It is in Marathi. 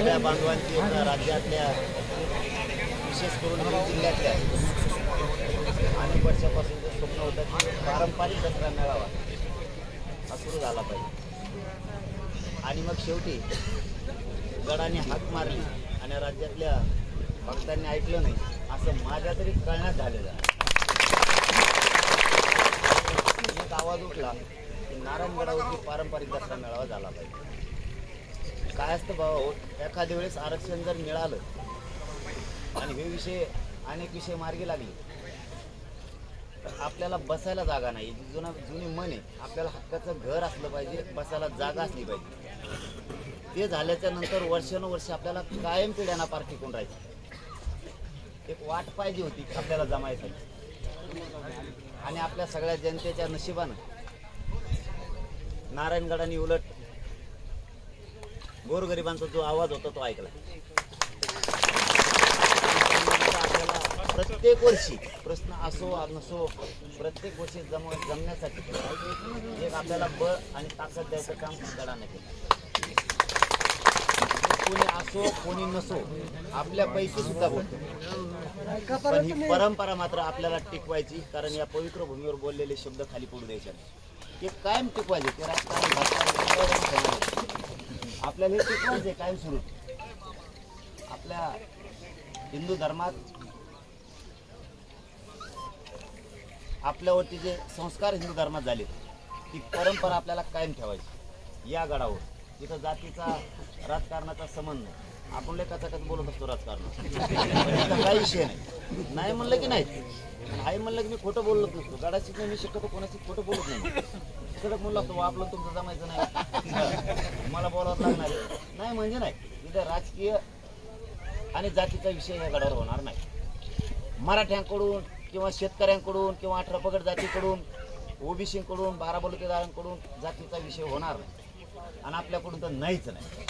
सगळ्या बांधवांची राज्यातल्या विशेष करून बीड जिल्ह्यातल्या अनेक वर्षापासून जे स्वप्न होतं की पारंपरिक दसरा मेळावा हा सुरू झाला पाहिजे. आणि मग शेवटी गडाने हाक मारली आणि राज्यातल्या भक्तांनी ऐकलं नाही असं माझ्या तरी कळण्यात झालेलं आहे. एक आवाज उठला की नारायणगडावरती पारंपरिक दसरा मेळावा झाला पाहिजे. काय असतं भाऊ, एखाद्या वेळेस आरक्षण जर मिळालं आणि हे विषय अनेक विषय मार्गी लागले तर आपल्याला बसायला जागा नाही. जुनी मन आहे, आपल्याला हक्काचं घर असलं पाहिजे, बसायला जागा असली पाहिजे. ते झाल्याच्या नंतर वर्षानुवर्ष आपल्याला कायम पिढ्यांना पार टिकून राहायचं. एक वाट पाहिजे होती आपल्याला जमायसाठी आणि आपल्या सगळ्या जनतेच्या नशिबानं नारायणगडाने उलट गोरगरिबांचा जो आवाज होता तो ऐकला. आपल्याला प्रत्येक वर्षी प्रश्न असो नसो प्रत्येक वर्षी जमण्यासाठी एक आपल्याला बळ आणि ताकद द्यायचं काम गडाने केलं. कोणी असो कोणी नसो आपल्यापैकी सुद्धा बोलतो, पण ही परंपरा मात्र आपल्याला टिकवायची. कारण या पवित्र भूमीवर बोललेले शब्द खाली पडू द्यायचे ते कायम टिकवायचे. ते राजकारण आपल्याला हे टिकवायचे कायम सुरू. आपल्या हिंदू धर्मात आपल्यावरती जे संस्कार हिंदू धर्मात झाले ती परंपरा आपल्याला कायम ठेवायची. या गडावर तिथं जातीचा राजकारणाचा संबंध नाही. आपण लेखाचा बोलत असतो राजकारण, काही विषय नाही. नाही म्हणलं की नाही, आई म्हणलं की मी खोटं बोलत नसतो. गडाची मी शक्यतो कोणाची खोटं बोलत नाही. कडक म्हणलं असतो आपलं तुमचं जमायचं नाही, मला बोलावं लागणार नाही म्हणजे नाही. इथं राजकीय आणि जातीचा विषय या गडावर होणार नाही. मराठ्यांकडून किंवा शेतकऱ्यांकडून किंवा 18 पगड जातीकडून ओबीसीकडून 12 बलुतेदारांकडून जातीचा विषय होणार नाही आणि आपल्याकडून तर नाहीच नाही.